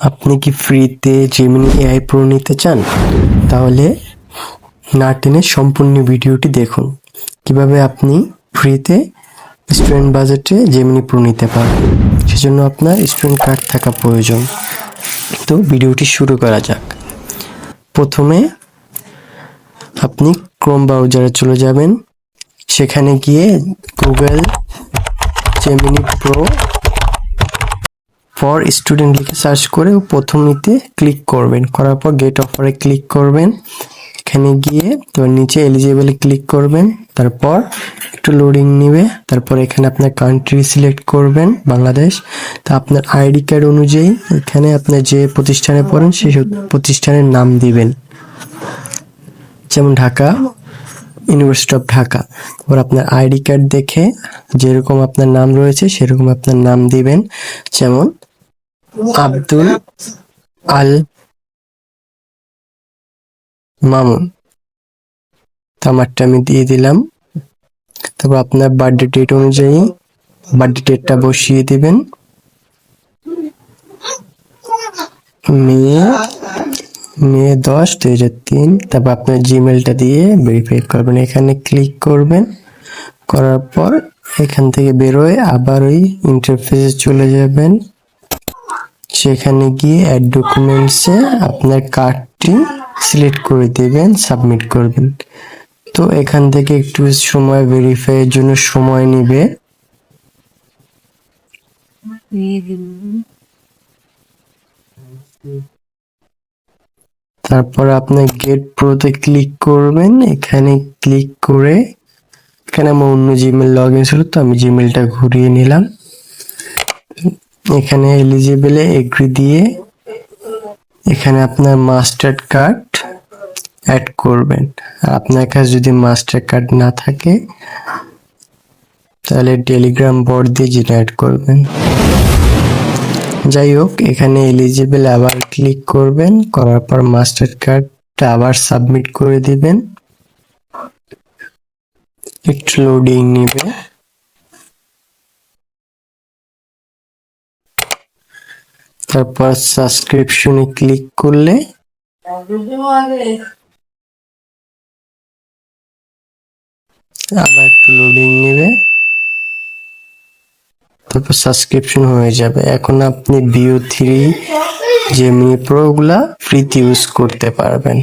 আপনি কি ফ্রিতে জেমিনি এআই প্রো নিতে চান? তাহলে না টেনে সম্পূর্ণ ভিডিওটি দেখুন কিভাবে আপনি ফ্রিতে স্টুডেন্ট বাজেটে জেমিনি প্রো নিতে পারবেন। সেজন্য আপনার স্টুডেন্ট কার্ড থাকা প্রয়োজন। তো ভিডিওটি শুরু করা যাক। প্রথমে আপনি ক্রোম ব্রাউজারে চলে যাবেন, সেখানে গিয়ে Google Gemini pro for student লিখে সার্চ করে প্রথমটিতে ক্লিক করবেন, করার পর গেট অফারে ক্লিক করবেন। এখানে গিয়ে তো নিচে এলিজিবল ক্লিক করবেন, তারপর একটু লোডিং নেবে, তারপর এখানে আপনার কান্ট্রি সিলেক্ট করবেন বাংলাদেশ। তো আপনার আইডি কার্ড অনুযায়ী এখানে আপনি যে প্রতিষ্ঠানে পড়েন সেই প্রতিষ্ঠানের নাম দিবেন, যেমন ঢাকা ইউনিভার্সিটি অফ ঢাকা। তারপর আপনার আইডি কার্ড দেখে যেরকম আপনার নাম রয়েছে সেরকম আপনার নাম দিবেন, যেমন আব্দুল আল মামুন। তো আমারটা আমি দিয়ে দিলাম। তারপর আপনার বার্থডে ডেট অনুযায়ী বার্থডে ডেটটা বসিয়ে দিবেন, মে 10, 2003। তারপর আপনার জিমেলটা দিয়ে ভেরিফাই করবেন, এখানে ক্লিক করবেন। করার পর এখান থেকে বেরোয় আবার ওই ইন্টারফেসে চলে যাবেন, সেখানে গিয়ে অ্যাড ডকুমেন্টসে আপনার কার্ডটি সিলেক্ট করে দেবেন, সাবমিট করবেন। তো এখান থেকে একটু সময় ভেরিফাইয়ের জন্য সময় নেবে। তারপর আপনার গেট প্রোতে ক্লিক করবেন, এখানে ক্লিক করে এখানে আমার অন্য জিমেল লগ ইন ছিল, তো আমি জিমেলটা ঘুরিয়ে নিলাম। এখানে এলিজিবলে এগ্রি দিয়ে এখানে আপনার মাস্টার কার্ড অ্যাড করবেন। আর আপনার কাছে যদি মাস্টার কার্ড না থাকে তাহলে টেলিগ্রাম বট দিয়ে জেনারেট করবেন। যাই হোক, এখানে এলিজিবল আবার ক্লিক করবেন, করার পর মাস্টার কার্ডটা আবার সাবমিট করে দিবেন। একটু লোডিং নেবে। তারপর সাবস্ক্রিপশনে ক্লিক করলে আবার একটু লোডিং নেবে, তারপর সাবস্ক্রিপশন হয়ে যাবে। এখন আপনি ভিও 3 জেমিনি প্রো গুলা ফ্রিতে ইউজ করতে পারবেন।